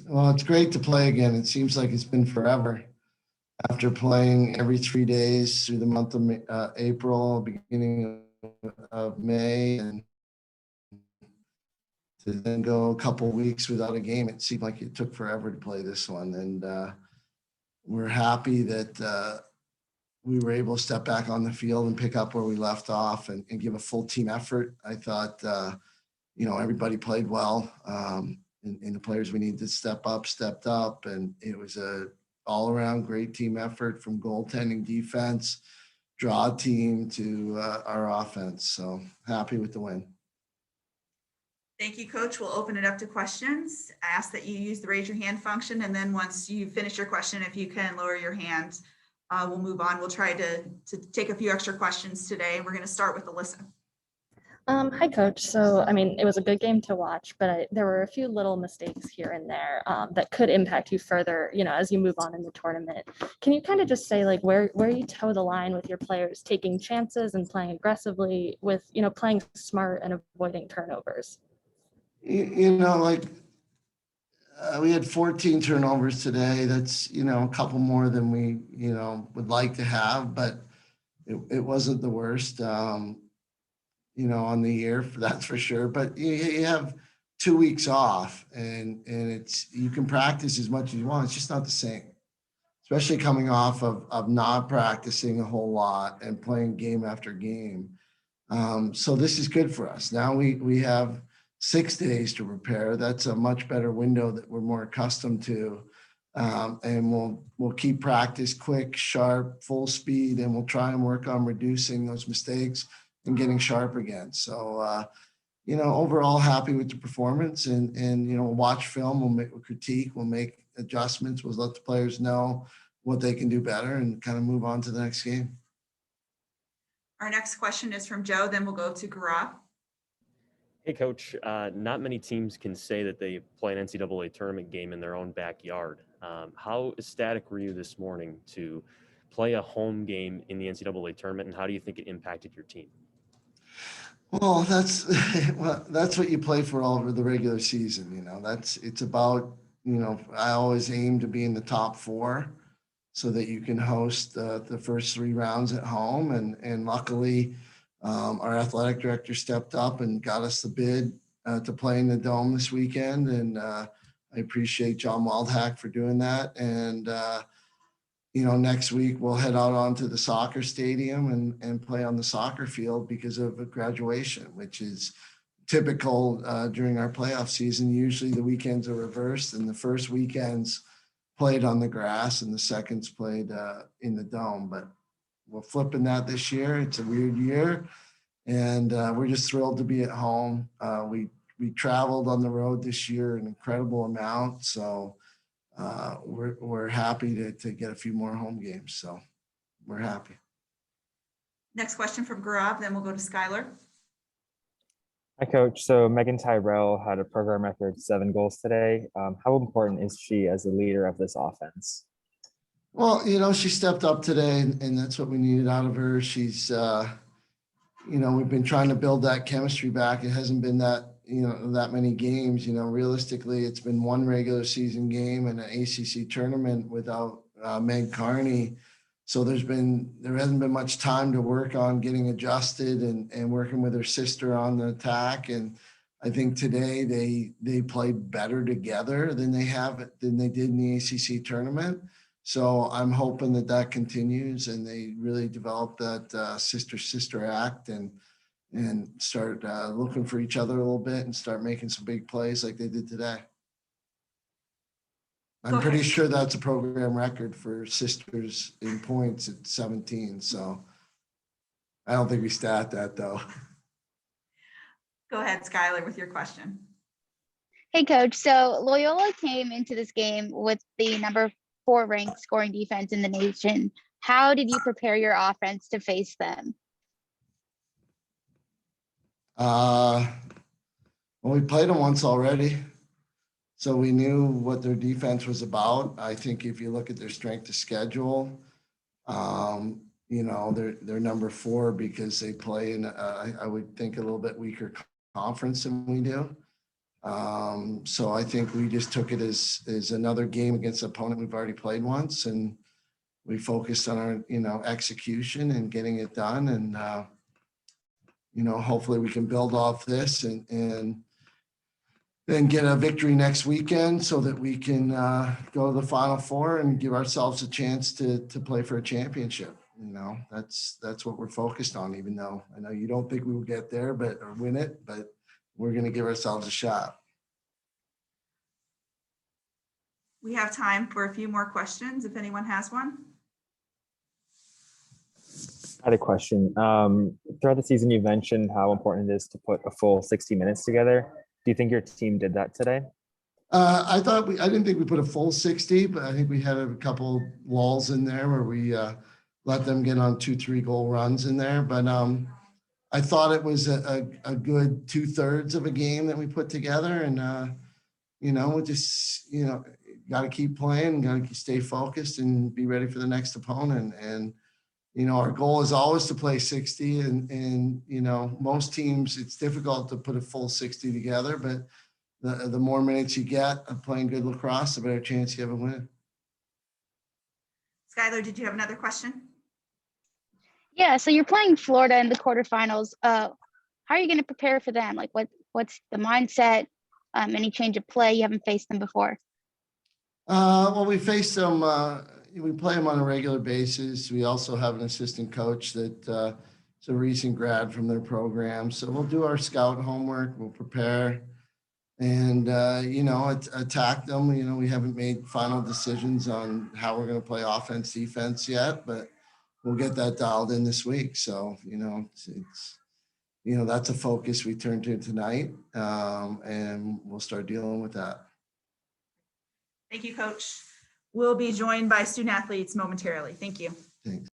Well, it's great to play again. It seems like it's been forever after playing every 3 days through the month of April, beginning of May, and to then go a couple of weeks without a game. It seemed like it took forever to play this one. And we're happy that we were able to step back on the field and pick up where we left off and give a full team effort. I thought, everybody played well. And the players we needed to step up, stepped up. And it was a all around great team effort from goaltending, defense, draw team to our offense. So happy with the win. Thank you, Coach. We'll open it up to questions. I ask that you use the raise your hand function. And then once you finish your question, if you can lower your hand, we'll move on. We'll try to take a few extra questions today. We're going to start with Alyssa. Hi, Coach. So, it was a good game to watch, but there were a few little mistakes here and there that could impact you further, as you move on in the tournament. Can you kind of just say, like, where you toe the line with your players taking chances and playing aggressively with, playing smart and avoiding turnovers? We had 14 turnovers today. That's, a couple more than we, would like to have, but it wasn't the worst. On the year, that's for sure. But you have 2 weeks off, and you can practice as much as you want. It's just not the same, especially coming off of not practicing a whole lot and playing game after game. So this is good for us. Now we have 6 days to prepare. That's a much better window that we're more accustomed to. And we'll keep practice quick, sharp, full speed, and we'll try and work on reducing those mistakes and getting sharp again. So, overall happy with the performance and we'll watch film, we'll critique, we'll make adjustments, we'll let the players know what they can do better and kind of move on to the next game. Our next question is from Joe, then we'll go to Gaurav. Hey, Coach. Not many teams can say that they play an NCAA tournament game in their own backyard. How ecstatic were you this morning to play a home game in the NCAA tournament, and how do you think it impacted your team? Well, that's what you play for all over the regular season. It's about, I always aim to be in the top 4 so that you can host the first 3 rounds at home. And luckily, our athletic director stepped up and got us the bid to play in the Dome this weekend. And I appreciate John Waldhack for doing that. And, next week we'll head out onto the soccer stadium and play on the soccer field because of a graduation, which is typical during our playoff season. Usually the weekends are reversed, and the first weekends played on the grass and the seconds played in the Dome. But we're flipping that this year. It's a weird year, and we're just thrilled to be at home. We traveled on the road this year an incredible amount, so we're happy to get a few more home games. So we're happy. Next question from Gaurav, then we'll go to Skylar. Hi, Coach. So Megan Tyrell had a program record 7 goals today. How important is she as the leader of this offense? Well, she stepped up today, and that's what we needed out of her. She's, we've been trying to build that chemistry back. It hasn't been that many games. Realistically, it's been 1 regular season game and an ACC tournament without Meg Carney. So there hasn't been much time to work on getting adjusted and working with her sister on the attack. And I think today they played better together than they did in the ACC tournament. So I'm hoping that continues and they really develop that sister act and start looking for each other a little bit and start making some big plays like they did today. I'm pretty sure that's a program record for sisters in points at 17. So I don't think we stat that though. Go ahead, Skylar, with your question. Hey, Coach. So Loyola came into this game with the number 4 ranked scoring defense in the nation. How did you prepare your offense to face them? Well, we played them once already, so we knew what their defense was about. I think if you look at their strength of schedule, they're number 4 because they play in, I would think, a little bit weaker conference than we do. So I think we just took it as another game against an opponent we've already played once, and we focused on our, execution and getting it done. And, hopefully we can build off this and then get a victory next weekend so that we can go to the Final Four and give ourselves a chance to play for a championship. That's what we're focused on, even though I know you don't think we will get there, or win it, but we're going to give ourselves a shot. We have time for a few more questions if anyone has one. I had a question. Throughout the season, you mentioned how important it is to put a full 60 minutes together. Do you think your team did that today? I didn't think we put a full 60, but I think we had a couple walls in there where we let them get on 2-3 goal runs in there. But I thought it was a good 2/3 of a game that we put together. And, we just, got to keep playing, got to stay focused and be ready for the next opponent. And, our goal is always to play 60. And most teams, it's difficult to put a full 60 together, but the more minutes you get of playing good lacrosse, the better chance you have of winning. Skylar, did you have another question? Yeah, so you're playing Florida in the quarterfinals. How are you going to prepare for them? Like, what's the mindset? Any change of play? You haven't faced them before. Well, we face them. We play them on a regular basis. We also have an assistant coach that is a recent grad from their program. So we'll do our scout homework. We'll prepare and, attack them. We haven't made final decisions on how we're going to play offense, defense yet, but we'll get that dialed in this week. So, that's a focus we turn to tonight, and we'll start dealing with that. Thank you, Coach. We'll be joined by student athletes momentarily. Thank you. Thanks.